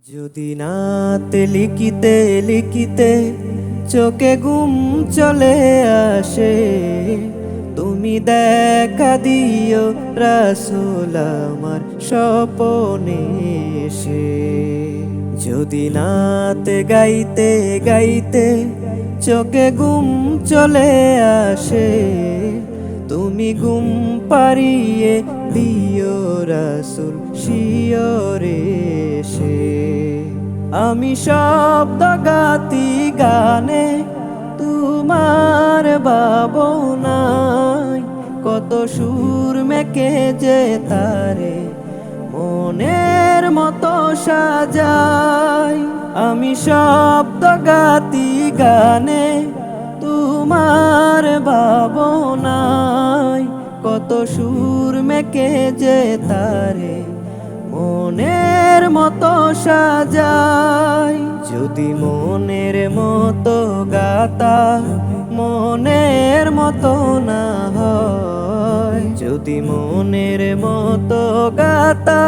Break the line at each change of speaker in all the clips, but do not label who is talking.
যদি নাতে লিখিতে লিখিতে চোখে ঘুম চলে আসে, তুমি দেখা দিও রাসূল আমার স্বপনে এসে। যদি নাতে গাইতে গাইতে চোখে ঘুম চলে আসে, তুমি ঘুম পাড়িয়ে দিও রাসূল শিয়রে এসে। আমি শব্দ গাতি গানে তোমার ভাবনায়, কত সুর মেকে যে তারে মনের মতো সাজাই। আমি শব্দ গাতি গানে তোমার ভাবনায়, কত সুর মেকে যে তারে মনের মতো সাজাই। যদি মনের মতো গাতা মনের মতো না হয়, যদি মনের মতো গাতা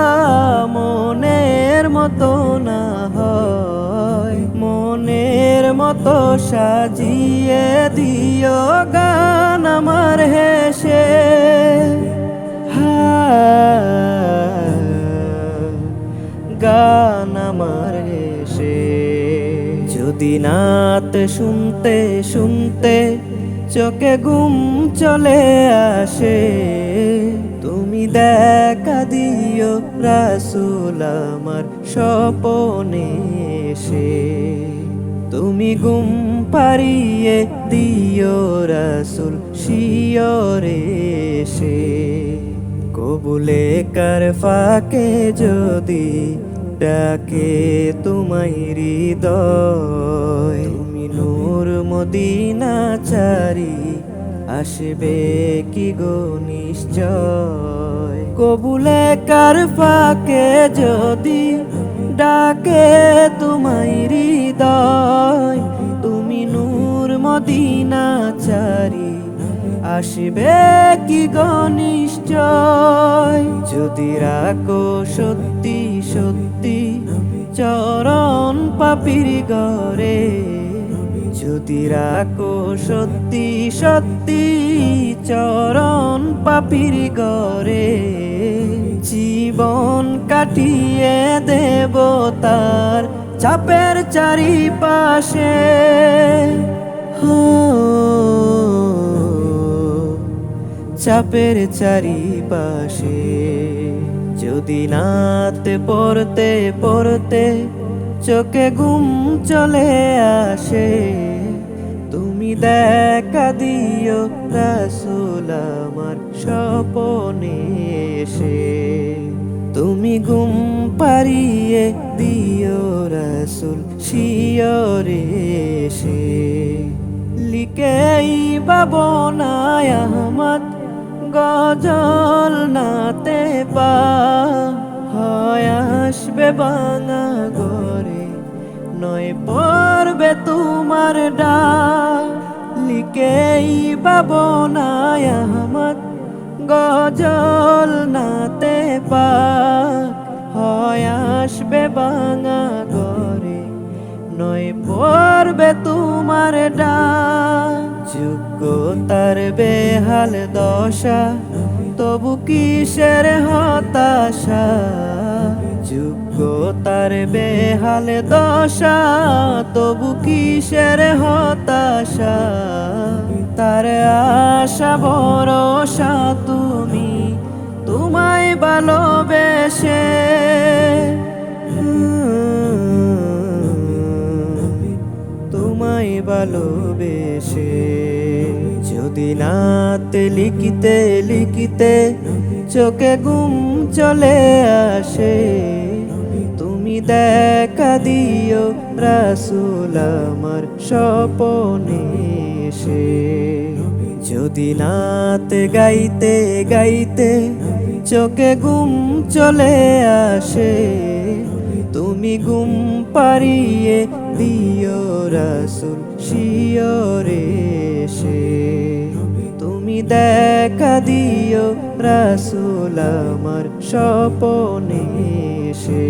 মনের মতো না হয়, মনের মতো সাজিয়ে দিও গান আমার হেসে। গান আমার হেসে। যদি নাত শুনতে শুনতে চোখে ঘুম চলে আসে, তুমি দেখা দিও রাসূল আমার স্বপনে এসে। তুমি ঘুম পাড়িয়ে দিও রাসূল শিয়রে এসে। কবুলে কার ফাঁকে যদি ডাকে তোমায় হৃদয়, তুমি নূর মদিনা চারি আসবে কি গো নিশ্চয়। কবুলে কার ফাঁকে যদি ডাকে তোমায় হৃদয়, তুমি নূর মদিনা চারি আসবে কি গো নিশ্চয়। যদি রাখো সত্যি সত্যি চরণ পাপির ঘরে, যদি রাখো সত্যি সত্যি চরণ পাপির ঘরে, জীবন কাটিয়ে দেব তার চাপের চারিপাশে। চাপের চারিপাশে। যদি নাতে পড়তে পড়তে চোখে ঘুম চলে আসে, তুমি দেখা দিও রাসূল আমার স্বপনে এসে। তুমি ঘুম পাড়িয়ে দিও রাসূল শিয়রে এসে। লিখেই ভাবনায় আহমদ গজল নাতে পা হয় আসবে বাঙা ঘরে, নয় পড়বে তোমার ডাক। লিখেই ভাবনায় আহমদ গজল নাতে পা হয় আসবে বাঙা ঘরে, নয় পড়বে তোমার ডাক। যোগ্যতার বেহাল দশা তবু কিসের হতাশা, যোগ্যতার বেহাল দশা তবু কিসের হতাশা। তার আশা ভরসা তুমি তোমায় ভালোবেসে। তোমায় ভালোবেসে। যদি নাতে লিখিতে লিখিতে চোখে ঘুম চলে আসে, তুমি দেখা দিও রাসূল আমার স্বপনে এসে। যদি নাতে গাইতে গাইতে চোখে ঘুম চলে আসে, তুমি ঘুম পাড়িয়ে দিও রাসূল শিয়রে এসে। তুমি দেখা দিও রাসূল আমার স্বপনে এসে।